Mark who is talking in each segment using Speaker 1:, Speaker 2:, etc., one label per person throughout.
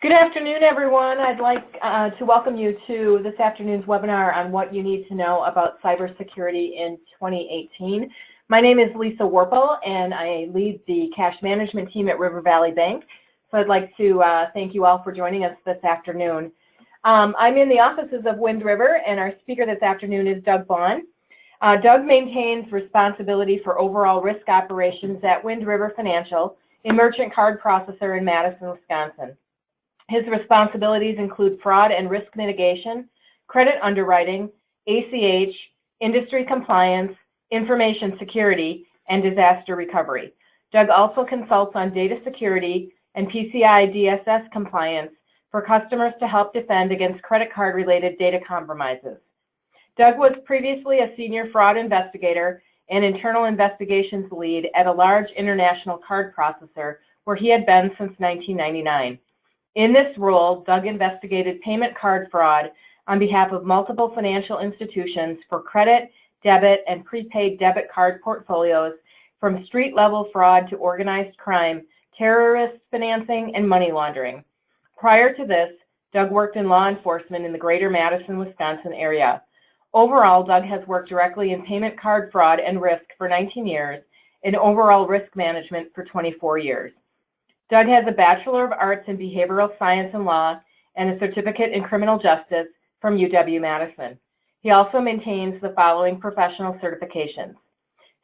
Speaker 1: Good afternoon, everyone. I'd like to welcome you to this afternoon's webinar on what you need to know about cybersecurity in 2018. My name is Lisa Warple, and I lead the cash management team at River Valley Bank. So I'd like to thank you all for joining us this afternoon. I'm in the offices of Wind River, and our speaker this afternoon is Doug Vaughn. Doug maintains responsibility for overall risk operations at Wind River Financial, a merchant card processor in Madison, Wisconsin. His responsibilities include fraud and risk mitigation, credit underwriting, ACH, industry compliance, information security, and disaster recovery. Doug also consults on data security and PCI DSS compliance for customers to help defend against credit card-related data compromises. Doug was previously a senior fraud investigator and internal investigations lead at a large international card processor where he had been since 1999. In this role, Doug investigated payment card fraud on behalf of multiple financial institutions for credit, debit, and prepaid debit card portfolios, from street-level fraud to organized crime, terrorist financing, and money laundering. Prior to this, Doug worked in law enforcement in the greater Madison, Wisconsin area. Overall, Doug has worked directly in payment card fraud and risk for 19 years, and overall risk management for 24 years. Doug has a Bachelor of Arts in Behavioral Science and Law and a certificate in Criminal Justice from UW-Madison. He also maintains the following professional certifications: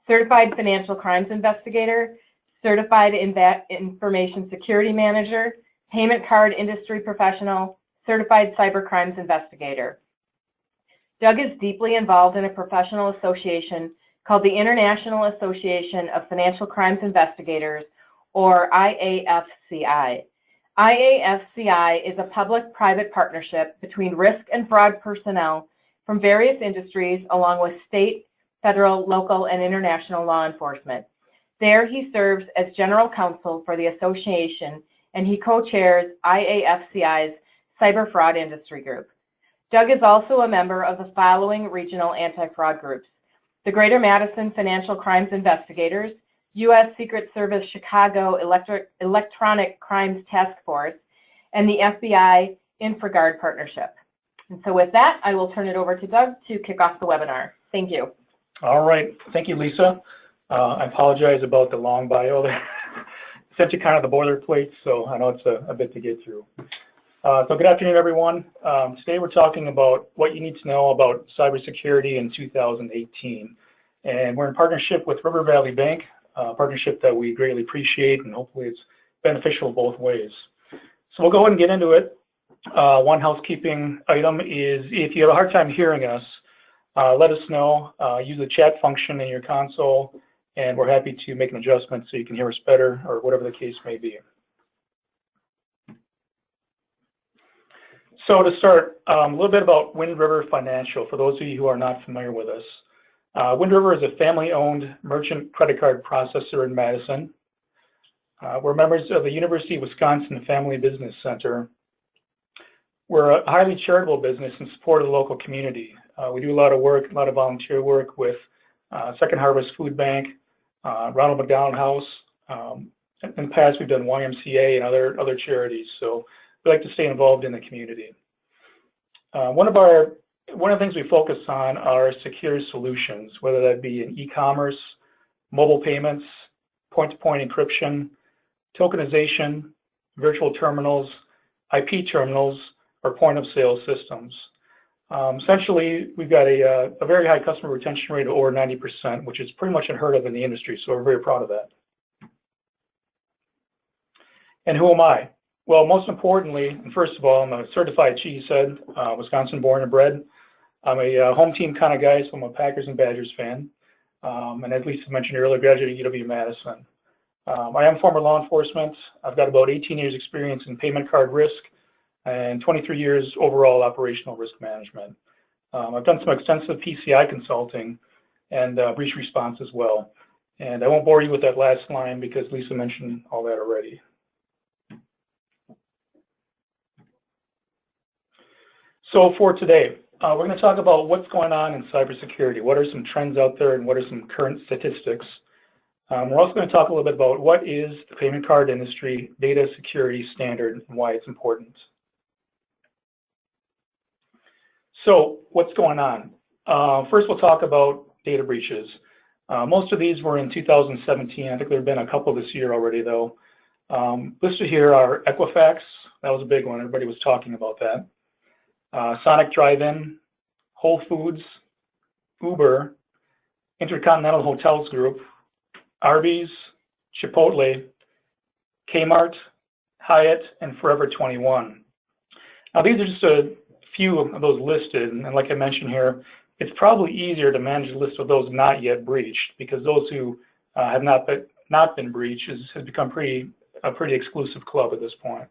Speaker 1: Certified Financial Crimes Investigator, Certified Information Security Manager, Payment Card Industry Professional, Certified Cyber Crimes Investigator. Doug is deeply involved in a professional association called the International Association of Financial Crimes Investigators, or IAFCI. IAFCI is a public-private partnership between risk and fraud personnel from various industries, along with state, federal, local, and international law enforcement. There he serves as general counsel for the association, and he co-chairs IAFCI's Cyber Fraud Industry Group. Doug is also a member of the following regional anti-fraud groups: the Greater Madison Financial Crimes Investigators, U.S. Secret Service Chicago Electronic Crimes Task Force, and the FBI InfraGard Partnership. And so with that, I will turn it over to Doug to kick off the webinar. Thank you.
Speaker 2: All right. Thank you, Lisa. I apologize about the long bio there. Essentially kind of the boilerplate, so I know it's a bit to get through. So good afternoon, everyone. Today we're talking about what you need to know about cybersecurity in 2018. And we're in partnership with River Valley Bank, a partnership that we greatly appreciate, and hopefully it's beneficial both ways. So we'll go ahead and get into it. One housekeeping item is, if you have a hard time hearing us, let us know. Use the chat function in your console, and we're happy to make an adjustment so you can hear us better, or whatever the case may be. So to start, a little bit about Wind River Financial, for those of you who are not familiar with us. Wind River is a family-owned merchant credit card processor in Madison. We're members of the University of Wisconsin Family Business Center. We're a highly charitable business in support of the local community. We do a lot of work, a lot of volunteer work with Second Harvest Food Bank, Ronald McDonald House. In the past, we've done YMCA and other charities, so we like to stay involved in the community. One of the things we focus on are secure solutions, whether that be in e-commerce, mobile payments, point-to-point encryption, tokenization, virtual terminals, IP terminals, or point-of-sale systems. Essentially, we've got a very high customer retention rate of over 90%, which is pretty much unheard of in the industry, so we're very proud of that. And who am I? Well, most importantly, and first of all, I'm a certified cheesehead, Wisconsin born and bred. I'm a home team kind of guy, so I'm a Packers and Badgers fan. And as Lisa mentioned earlier, graduated at UW-Madison. I am former law enforcement. I've got about 18 years experience in payment card risk and 23 years overall operational risk management. I've done some extensive PCI consulting and breach response as well. And I won't bore you with that last line because Lisa mentioned all that already. So for today, we're going to talk about what's going on in cybersecurity. What are some trends out there, and what are some current statistics? We're also going to talk a little bit about what is the payment card industry data security standard and why it's important. So what's going on? First, we'll talk about data breaches. Most of these were in 2017. I think there have been a couple this year already, though. Listed here are Equifax. That was a big one. Everybody was talking about that. Sonic Drive-In, Whole Foods, Uber, Intercontinental Hotels Group, Arby's, Chipotle, Kmart, Hyatt, and Forever 21. Now, these are just a few of those listed, and like I mentioned here, it's probably easier to manage a list of those not yet breached, because those who have not been breached has become a pretty exclusive club at this point.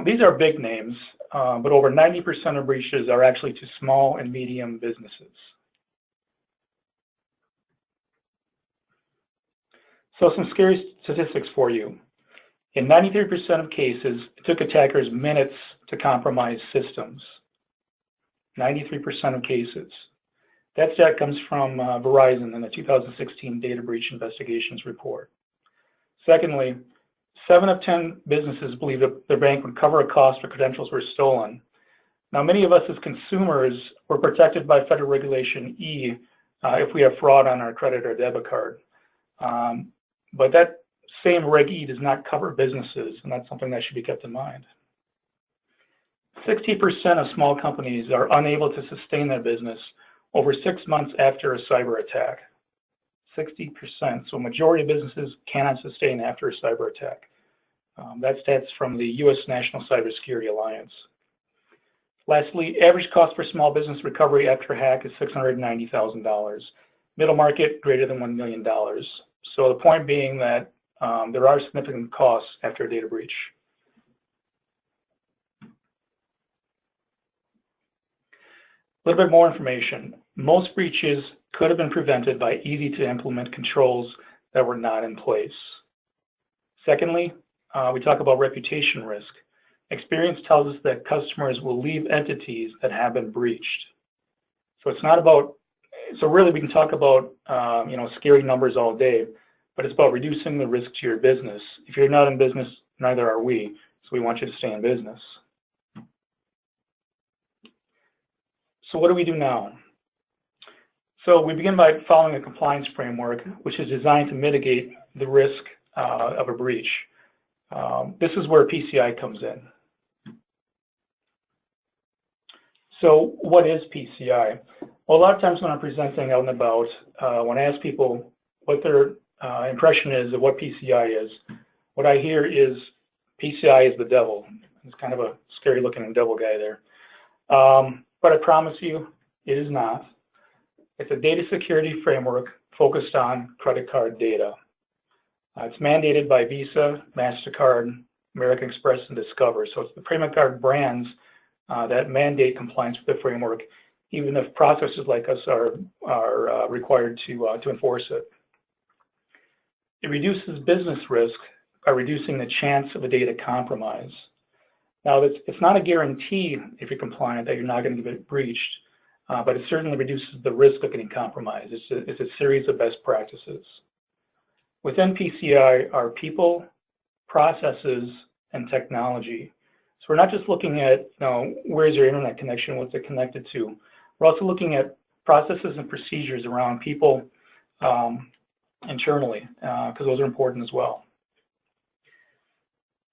Speaker 2: These are big names, but over 90% of breaches are actually to small and medium businesses. So some scary statistics for you. In 93% of cases, it took attackers minutes to compromise systems. 93% of cases. That stat comes from Verizon in the 2016 Data Breach Investigations report. Secondly, 7 of 10 businesses believe that their bank would cover a cost if credentials were stolen. Now, many of us as consumers were protected by federal regulation E if we have fraud on our credit or debit card. But that same Reg E does not cover businesses, and that's something that should be kept in mind. 60% of small companies are unable to sustain their business over 6 months after a cyber attack. 60%, so a majority of businesses cannot sustain after a cyber attack. That stats from the U.S. National Cybersecurity Alliance. Lastly, average cost for small business recovery after a hack is $690,000. Middle market, greater than $1 million. So the point being that there are significant costs after a data breach. A little bit more information. Most breaches could have been prevented by easy to implement controls that were not in place. Secondly, we talk about reputation risk. Experience tells us that customers will leave entities that have been breached. So it's not about, so really we can talk about scary numbers all day, but it's about reducing the risk to your business. If you're not in business, neither are we. So we want you to stay in business. So what do we do now? So we begin by following a compliance framework, which is designed to mitigate the risk of a breach. This is where PCI comes in. So what is PCI? Well, a lot of times when I'm presenting out and about, when I ask people what their impression is of what PCI is, what I hear is PCI is the devil. It's kind of a scary looking devil guy there. But I promise you, it is not. It's a data security framework focused on credit card data. It's mandated by Visa, MasterCard, American Express, and Discover. So it's the payment card brands that mandate compliance with the framework, even if processors like us are required to enforce it. It reduces business risk by reducing the chance of a data compromise. Now, it's not a guarantee if you're compliant that you're not going to get breached, but it certainly reduces the risk of getting compromised. It's a series of best practices. Within PCI are people, processes, and technology. So we're not just looking at, where's your internet connection, what's it connected to. We're also looking at processes and procedures around people internally, because those are important as well.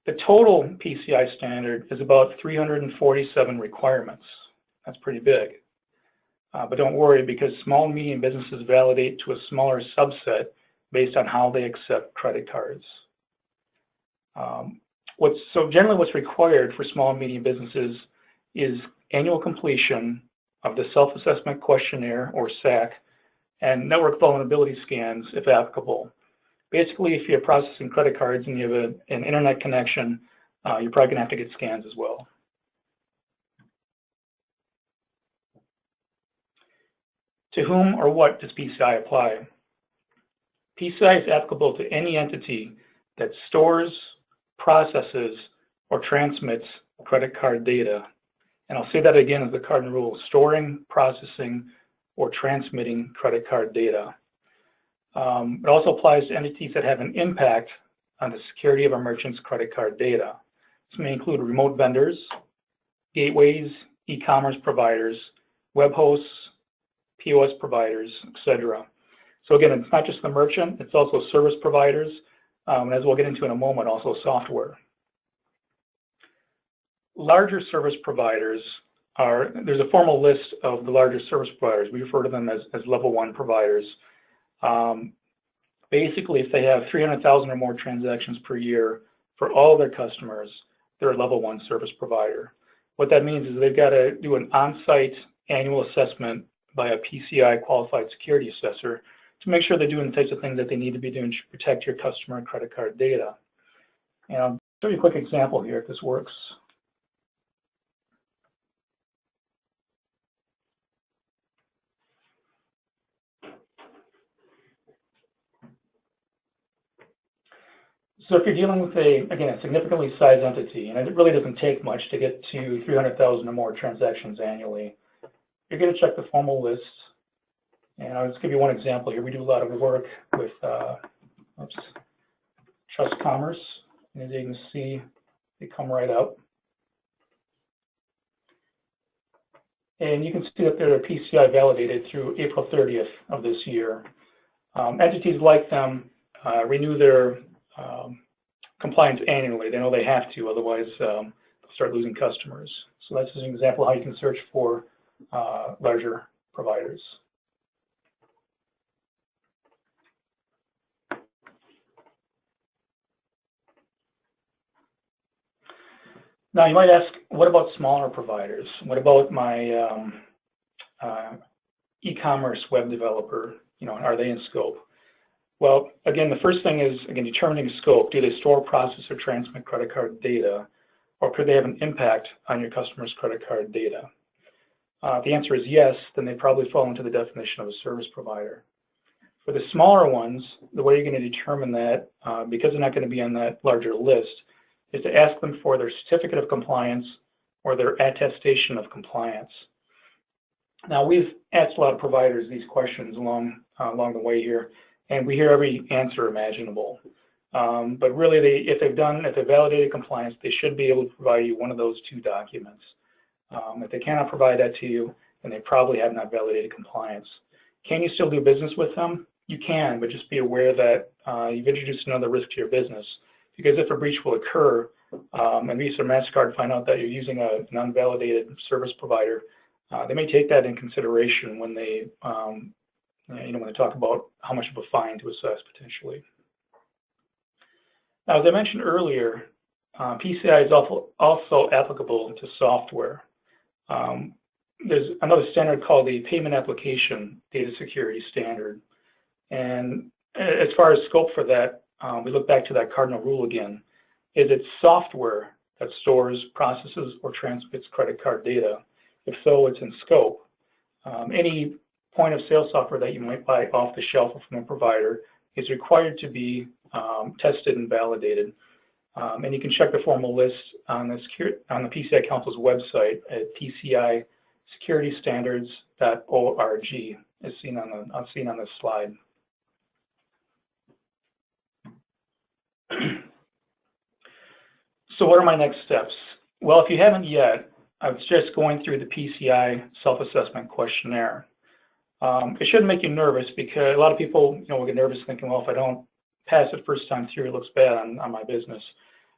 Speaker 2: The total PCI standard is about 347 requirements. That's pretty big. But don't worry, because small and medium businesses validate to a smaller subset based on how they accept credit cards. Generally what's required for small and medium businesses is annual completion of the self-assessment questionnaire, or SAQ, and network vulnerability scans, if applicable. Basically, if you're processing credit cards and you have an internet connection, you're probably going to have to get scans as well. To whom or what does PCI apply? PCI is applicable to any entity that stores, processes, or transmits credit card data. And I'll say that again as the cardinal rule: storing, processing, or transmitting credit card data. It also applies to entities that have an impact on the security of a merchant's credit card data. This may include remote vendors, gateways, e-commerce providers, web hosts, POS providers, etc. So again, it's not just the merchant, it's also service providers, and as we'll get into in a moment, also software. Larger service providers there's a formal list of the larger service providers. We refer to them as level 1 providers. Basically, if they have 300,000 or more transactions per year for all their customers, they're a level 1 service provider. What that means is they've got to do an on-site annual assessment by a PCI qualified security assessor to make sure they're doing the types of things that they need to be doing to protect your customer and credit card data. And I'll show you a quick example here if this works. So if you're dealing with again, a significantly sized entity, and it really doesn't take much to get to 300,000 or more transactions annually, you're going to check the formal list. And I'll just give you one example here. We do a lot of work with Trust Commerce. And as you can see, they come right up. And you can see that they're PCI validated through April 30th of this year. Entities like them renew their compliance annually. They know they have to, otherwise they'll start losing customers. So that's an example of how you can search for larger providers. Now you might ask, what about smaller providers? What about my e-commerce web developer? Are they in scope? Well, again, the first thing is, determining scope. Do they store, process, or transmit credit card data? Or could they have an impact on your customer's credit card data? If the answer is yes, then they probably fall into the definition of a service provider. For the smaller ones, the way you're going to determine that, because they're not going to be on that larger list, is to ask them for their certificate of compliance or their attestation of compliance. Now, we've asked a lot of providers these questions along the way here, and we hear every answer imaginable. But really, if they've validated compliance, they should be able to provide you one of those two documents. If they cannot provide that to you, then they probably have not validated compliance. Can you still do business with them? You can, but just be aware that you've introduced another risk to your business. Because if a breach will occur, and Visa or MasterCard find out that you're using an unvalidated service provider, they may take that in consideration when they, when they talk about how much of a fine to assess potentially. Now, as I mentioned earlier, PCI is also applicable to software. There's another standard called the Payment Application Data Security Standard. And as far as scope for that, we look back to that cardinal rule again. Is it software that stores, processes, or transmits credit card data? If so, it's in scope. Any point of sale software that you might buy off the shelf or from a provider is required to be tested and validated. And you can check the formal list on the PCI Council's website at PCISecurityStandards.org, as seen on this slide. So what are my next steps? Well, if you haven't yet, I was just going through the PCI self-assessment questionnaire. It shouldn't make you nervous, because a lot of people will get nervous thinking, well, if I don't pass it first time through, it looks bad on my business.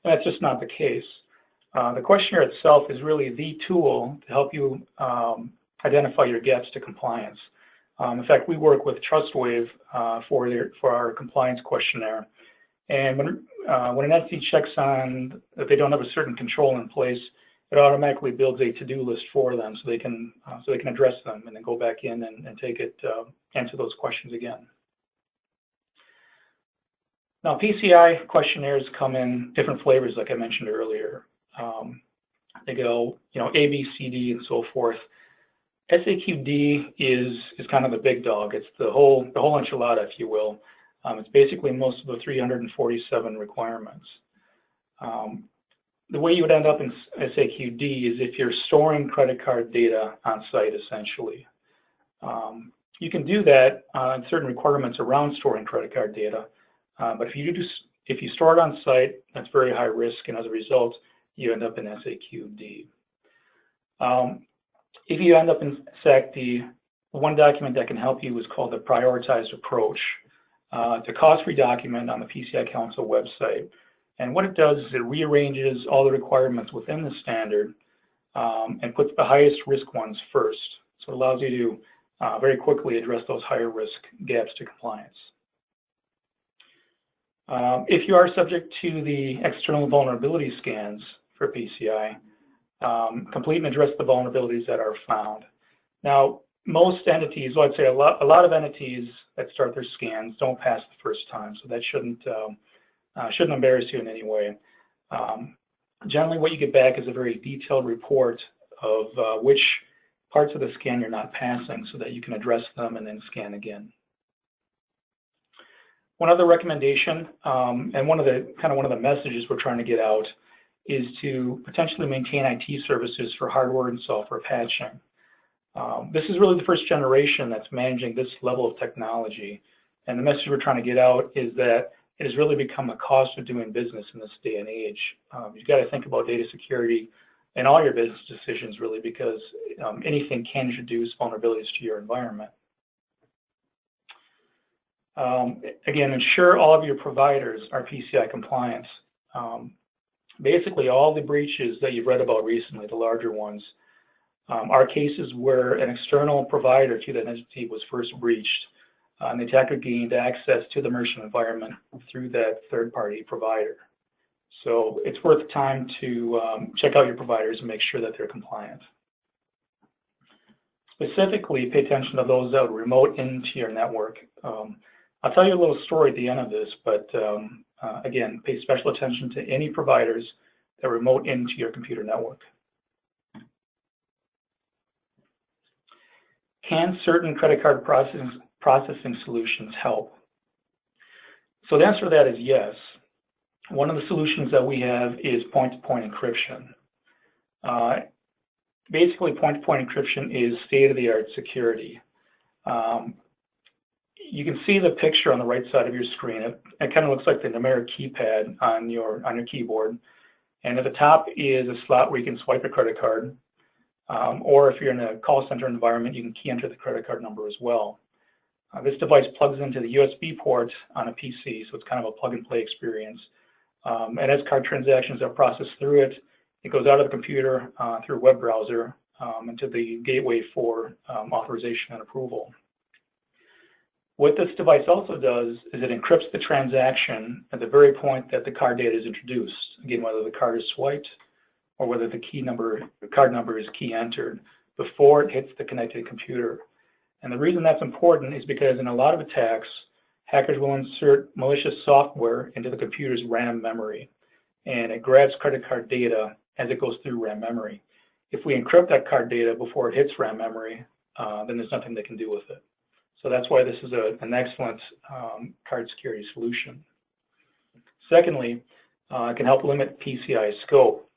Speaker 2: And that's just not the case. The questionnaire itself is really the tool to help you identify your gaps to compliance. In fact, we work with TrustWave for our compliance questionnaire. And when an entity checks on that they don't have a certain control in place, it automatically builds a to-do list for them so they can address them and then go back in and answer those questions again. Now, PCI questionnaires come in different flavors, like I mentioned earlier. They go, A, B, C, D, and so forth. SAQD is kind of the big dog. It's the whole enchilada, if you will. It's basically most of the 347 requirements. The way you would end up in SAQD is if you're storing credit card data on site, essentially. You can do that on certain requirements around storing credit card data, but if you store it on site, that's very high risk, and as a result, you end up in SAQD. If you end up in SAQD, one document that can help you is called the Prioritized Approach. It's a cost-free document on the PCI Council website, and what it does is it rearranges all the requirements within the standard and puts the highest risk ones first. So it allows you to very quickly address those higher risk gaps to compliance. If you are subject to the external vulnerability scans for PCI, complete and address the vulnerabilities that are found. Now, most entities, well, I'd say a lot of entities that start their scans don't pass the first time, so that shouldn't embarrass you in any way. Generally, what you get back is a very detailed report of which parts of the scan you're not passing, so that you can address them and then scan again. One other recommendation, and one of the messages we're trying to get out, is to potentially maintain IT services for hardware and software patching. This is really the first generation that's managing this level of technology, and the message we're trying to get out is that it has really become a cost of doing business in this day and age. You've got to think about data security in all your business decisions, really, because anything can introduce vulnerabilities to your environment. Again, ensure all of your providers are PCI compliant. Basically, all the breaches that you've read about recently, the larger ones, are cases where an external provider to that entity was first breached, and the attacker gained access to the merchant environment through that third-party provider. So it's worth the time to check out your providers and make sure that they're compliant. Specifically, pay attention to those that would remote into your network. I'll tell you a little story at the end of this, but again, pay special attention to any providers that remote into your computer network. Can certain credit card processing solutions help? So the answer to that is yes. One of the solutions that we have is point-to-point encryption. Basically, point-to-point encryption is state-of-the-art security. You can see the picture on the right side of your screen. It kind of looks like the numeric keypad on your keyboard. And at the top is a slot where you can swipe a credit card. Or if you're in a call center environment, you can key enter the credit card number as well. This device plugs into the USB port on a PC, so it's kind of a plug-and-play experience. And as card transactions are processed through it, it goes out of the computer through a web browser into the gateway for authorization and approval. What this device also does is it encrypts the transaction at the very point that the card data is introduced. Again, whether the card is swiped or whether the card number is key entered before it hits the connected computer. And the reason that's important is because in a lot of attacks, hackers will insert malicious software into the computer's RAM memory, and it grabs credit card data as it goes through RAM memory. If we encrypt that card data before it hits RAM memory, then there's nothing they can do with it. So that's why this is an excellent card security solution. Secondly, it can help limit PCI scope.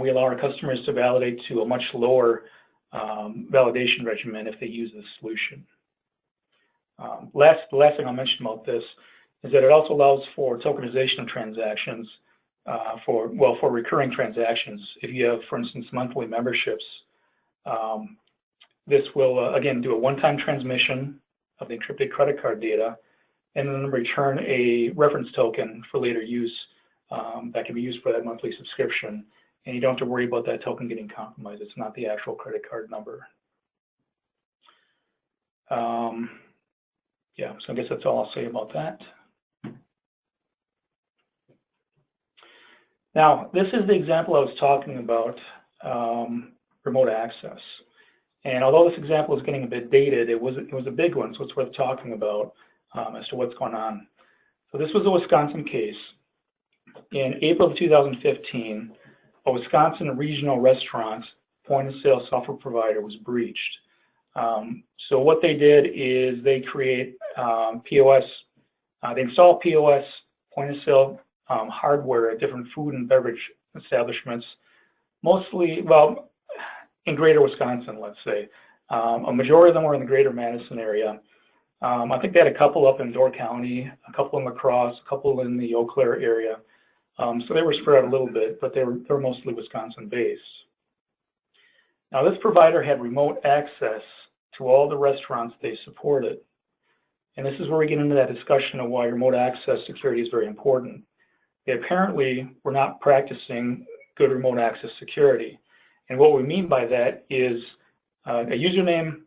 Speaker 2: We allow our customers to validate to a much lower validation regimen if they use this solution. The last thing I'll mention about this is that it also allows for tokenization of transactions for recurring transactions. If you have, for instance, monthly memberships, this will, again, do a one-time transmission of the encrypted credit card data and then return a reference token for later use that can be used for that monthly subscription. And you don't have to worry about that token getting compromised. It's not the actual credit card number. Yeah, so I guess that's all I'll say about that. Now, this is the example I was talking about, remote access. And although this example is getting a bit dated, it was a big one, so it's worth talking about as to what's going on. So this was a Wisconsin case. In April of 2015, a Wisconsin regional restaurant point-of-sale software provider was breached. So what they did is they create POS, they install POS point-of-sale hardware at different food and beverage establishments, mostly, well, in greater Wisconsin, let's say. A majority of them were in the greater Madison area. I think they had a couple up in Door County, a couple in La Crosse, a couple in the Eau Claire area. So they were spread out a little bit, but they were mostly Wisconsin-based. Now, this provider had remote access to all the restaurants they supported. And this is where we get into that discussion of why remote access security is very important. They apparently were not practicing good remote access security. And what we mean by that is a username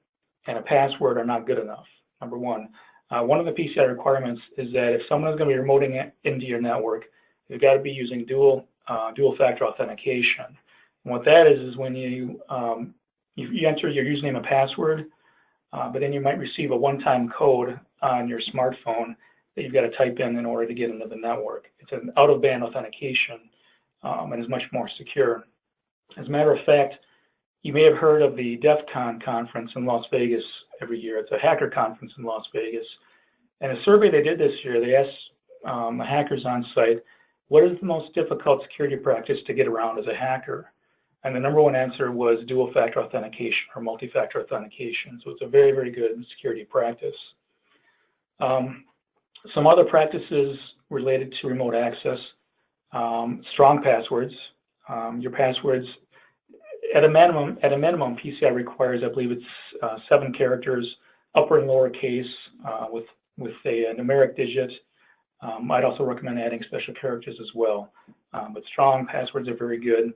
Speaker 2: and a password are not good enough, number one. One of the PCI requirements is that if someone is going to be remoting into your network, they've got to be using dual factor authentication. And what that is when you enter your username and password, but then you might receive a one-time code on your smartphone that you've got to type in order to get into the network. It's an out-of-band authentication and is much more secure. As a matter of fact, you may have heard of the DEF CON conference in Las Vegas every year. It's a hacker conference in Las Vegas. And a survey they did this year, they asked the hackers on site, what is the most difficult security practice to get around as a hacker? And the number one answer was dual factor authentication or multi-factor authentication. So it's a very, very good security practice. Some other practices related to remote access, strong passwords. Your passwords, at a minimum, PCI requires, I believe it's 7 characters, upper and lower case, with a numeric digit. I'd also recommend adding special characters as well. But strong passwords are very good.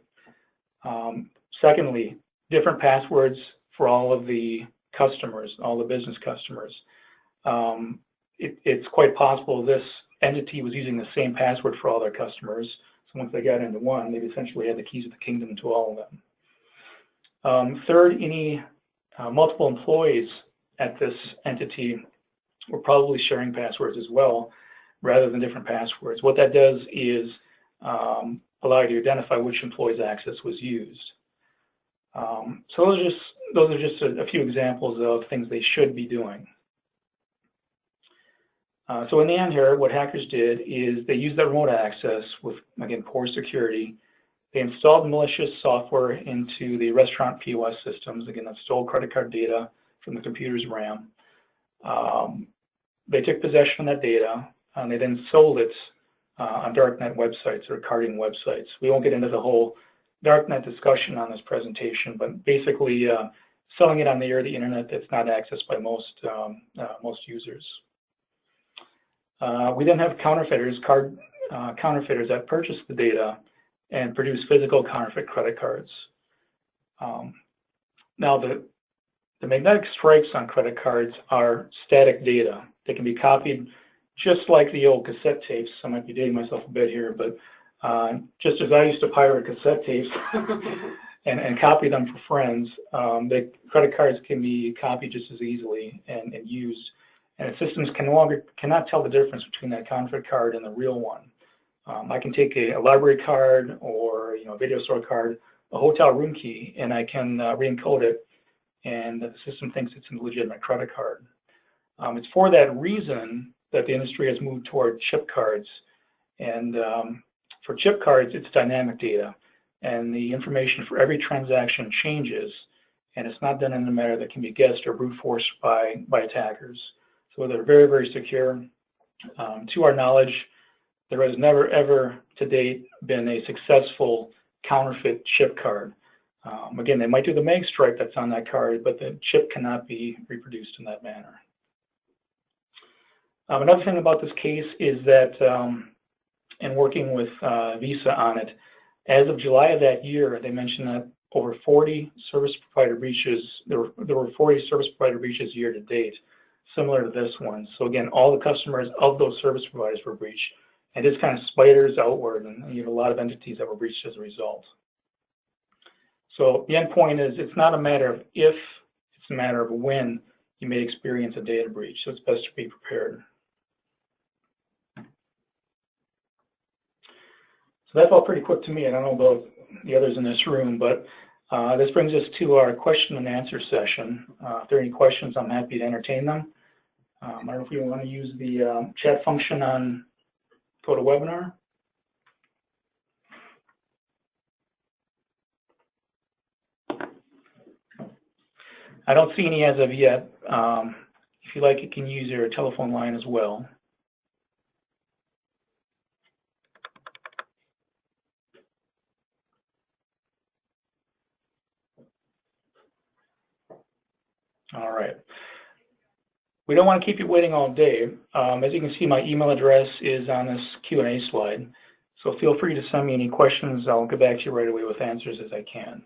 Speaker 2: Secondly, different passwords for all of the customers, all the business customers. It's quite possible this entity was using the same password for all their customers. So once they got into one, they essentially had the keys of the kingdom to all of them. Third, any multiple employees at this entity were probably sharing passwords as well, rather than different passwords. What that does is allow you to identify which employee's access was used. So those are just a few examples of things they should be doing. So in the end here, what hackers did is they used that remote access with, again, poor security. They installed malicious software into the restaurant POS systems, again, that stole credit card data from the computer's RAM. They took possession of that data, and they then sold it on darknet websites or carding websites. We won't get into the whole darknet discussion on this presentation, but basically selling it on the air of the internet that's not accessed by most users. We then have counterfeiters, counterfeiters that purchase the data and produce physical counterfeit credit cards. Now, the magnetic stripes on credit cards are static data. They can be copied just like the old cassette tapes. I might be dating myself a bit here, but just as I used to pirate cassette tapes and copy them for friends, the credit cards can be copied just as easily and used. And the systems cannot tell the difference between that counterfeit card and the real one. I can take a library card or a video store card, a hotel room key, and I can re-encode it, and the system thinks it's a legitimate credit card. It's for that reason that the industry has moved toward chip cards. And for chip cards, it's dynamic data, and the information for every transaction changes, and it's not done in a manner that can be guessed or brute forced by attackers. So they're very, very secure. To our knowledge, there has never, ever to date been a successful counterfeit chip card. Again, they might do the mag stripe that's on that card, but the chip cannot be reproduced in that manner. Another thing about this case is that in working with Visa on it, as of July of that year, they mentioned that over 40 service provider breaches, there were 40 service provider breaches year to date, similar to this one. So again, all the customers of those service providers were breached, and this kind of spiders outward, and you have a lot of entities that were breached as a result. So the end point is it's not a matter of if, it's a matter of when you may experience a data breach. So it's best to be prepared. So that's all pretty quick to me. I don't know about the others in this room, but this brings us to our question and answer session. If there are any questions, I'm happy to entertain them. I don't know if you want to use the chat function on GoToWebinar. I don't see any as of yet. If you like, you can use your telephone line as well. All right. We don't want to keep you waiting all day. As you can see, my email address is on this Q&A slide. So feel free to send me any questions. I'll get back to you right away with answers as I can.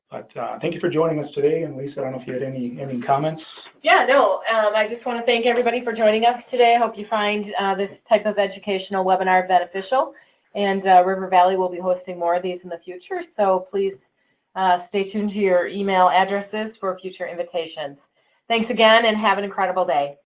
Speaker 2: But thank you for joining us today. And Lisa, I don't know if you had any comments.
Speaker 1: Yeah, no, I just want to thank everybody for joining us today. I hope you find this type of educational webinar beneficial. And River Valley will be hosting more of these in the future. So please stay tuned to your email addresses for future invitations. Thanks again and have an incredible day.